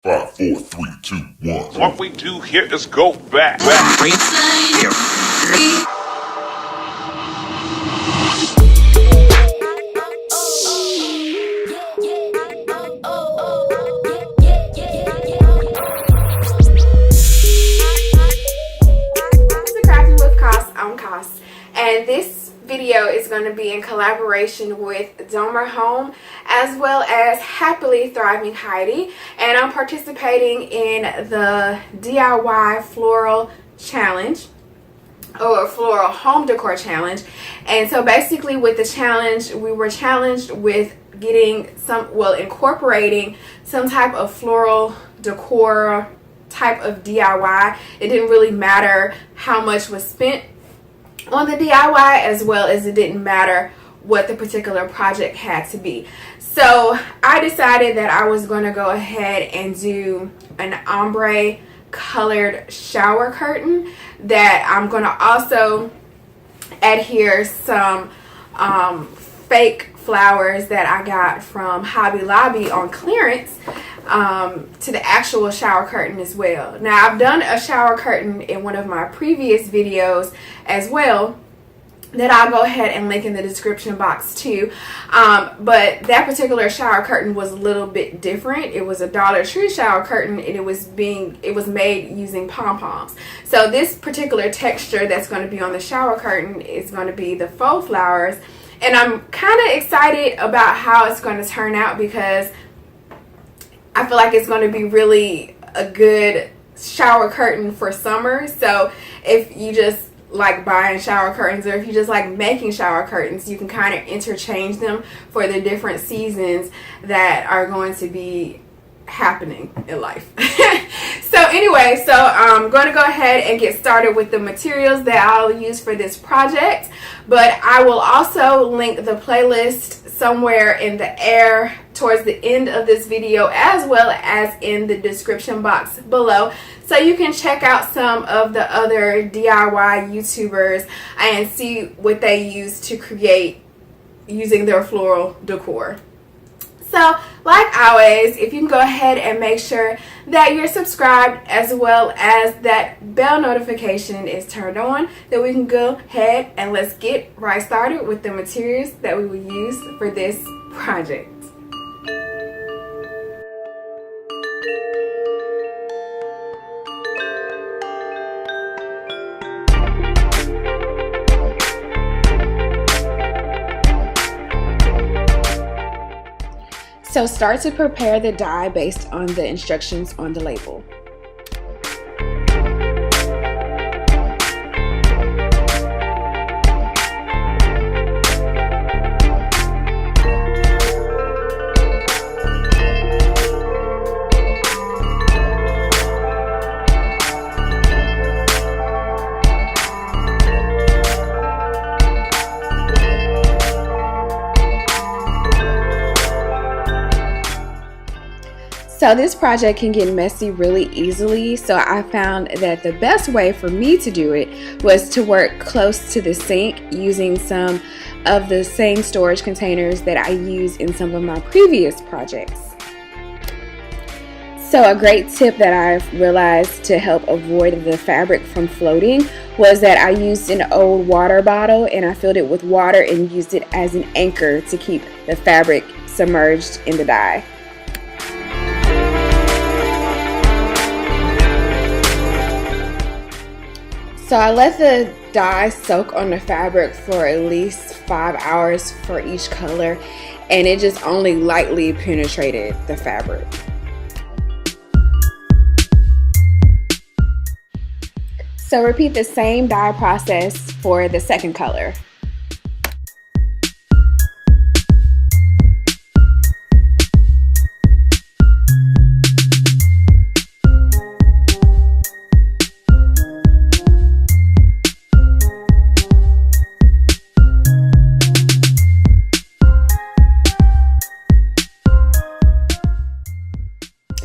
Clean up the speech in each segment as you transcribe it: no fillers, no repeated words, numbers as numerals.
5, 4, 3, 2, 1. What we do here is go back. Crafting with Cass, I'm Cass, and this video is going to be in collaboration with Ombre Home as well as Happily Thriving Heidi, and I'm participating in the DIY floral challenge or floral home decor challenge. And so basically with the challenge, we were challenged with getting incorporating some type of floral decor type of DIY. It didn't really matter how much was spent on the DIY, as well as it didn't matter what the particular project had to be. So I decided that I was going to go ahead and do an ombre colored shower curtain that I'm going to also adhere some fake flowers that I got from Hobby Lobby on clearance to the actual shower curtain as well. Now, I've done a shower curtain in one of my previous videos as well that I'll go ahead and link in the description box too, but that particular shower curtain was a little bit different. It was a Dollar Tree shower curtain, and it was made using pom-poms. So this particular texture that's going to be on the shower curtain is going to be the faux flowers, and I'm kind of excited about how it's going to turn out because I feel like it's going to be really a good shower curtain for summer. So if you just like buying shower curtains, or if you just like making shower curtains, you can kind of interchange them for the different seasons that are going to be happening in life. So anyway, I'm going to go ahead and get started with the materials that I'll use for this project, but I will also link the playlist somewhere in the air towards the end of this video, as well as in the description box below, so you can check out some of the other DIY YouTubers and see what they use to create using their floral decor. So, like always, if you can go ahead and make sure that you're subscribed, as well as that bell notification is turned on, then we can go ahead and let's get right started with the materials that we will use for this project. So start to prepare the dye based on the instructions on the label. So this project can get messy really easily, so I found that the best way for me to do it was to work close to the sink using some of the same storage containers that I used in some of my previous projects. So a great tip that I've realized to help avoid the fabric from floating was that I used an old water bottle and I filled it with water and used it as an anchor to keep the fabric submerged in the dye. So I let the dye soak on the fabric for at least 5 hours for each color, and it just only lightly penetrated the fabric. So repeat the same dye process for the second color.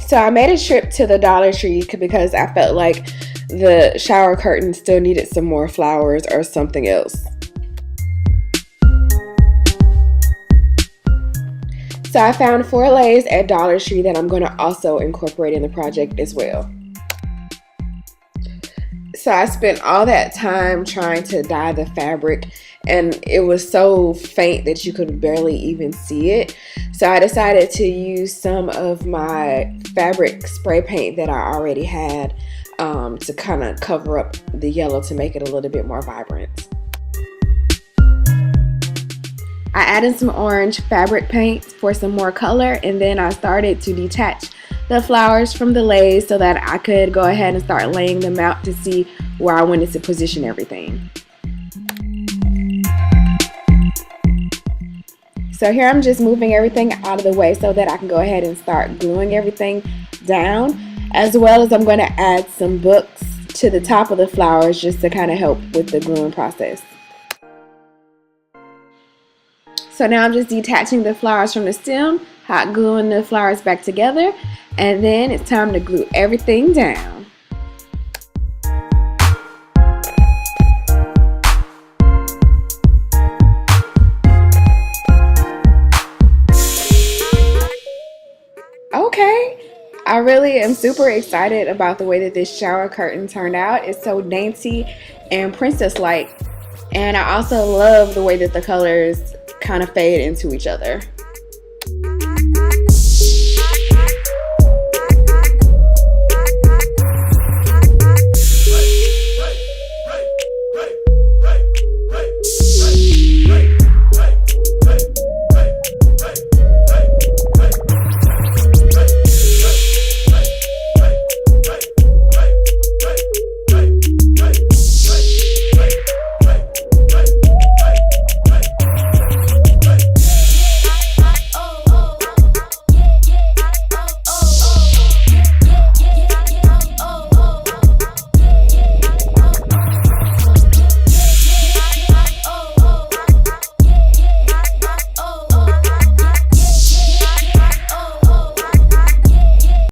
So I made a trip to the Dollar Tree because I felt like the shower curtain still needed some more flowers or something else. So I found 4 lays at Dollar Tree that I'm going to also incorporate in the project as well. So I spent all that time trying to dye the fabric, and it was so faint that you could barely even see it. So I decided to use some of my fabric spray paint that I already had to kind of cover up the yellow to make it a little bit more vibrant. I added some orange fabric paint for some more color, and then I started to detach the flowers from the lays so that I could go ahead and start laying them out to see where I wanted to position everything. So here I'm just moving everything out of the way so that I can go ahead and start gluing everything down, as well as I'm going to add some books to the top of the flowers just to kind of help with the gluing process. So now I'm just detaching the flowers from the stem, hot gluing the flowers back together, and then it's time to glue everything down. Okay, I really am super excited about the way that this shower curtain turned out. It's so dainty and princess-like, and I also love the way that the colors kind of fade into each other.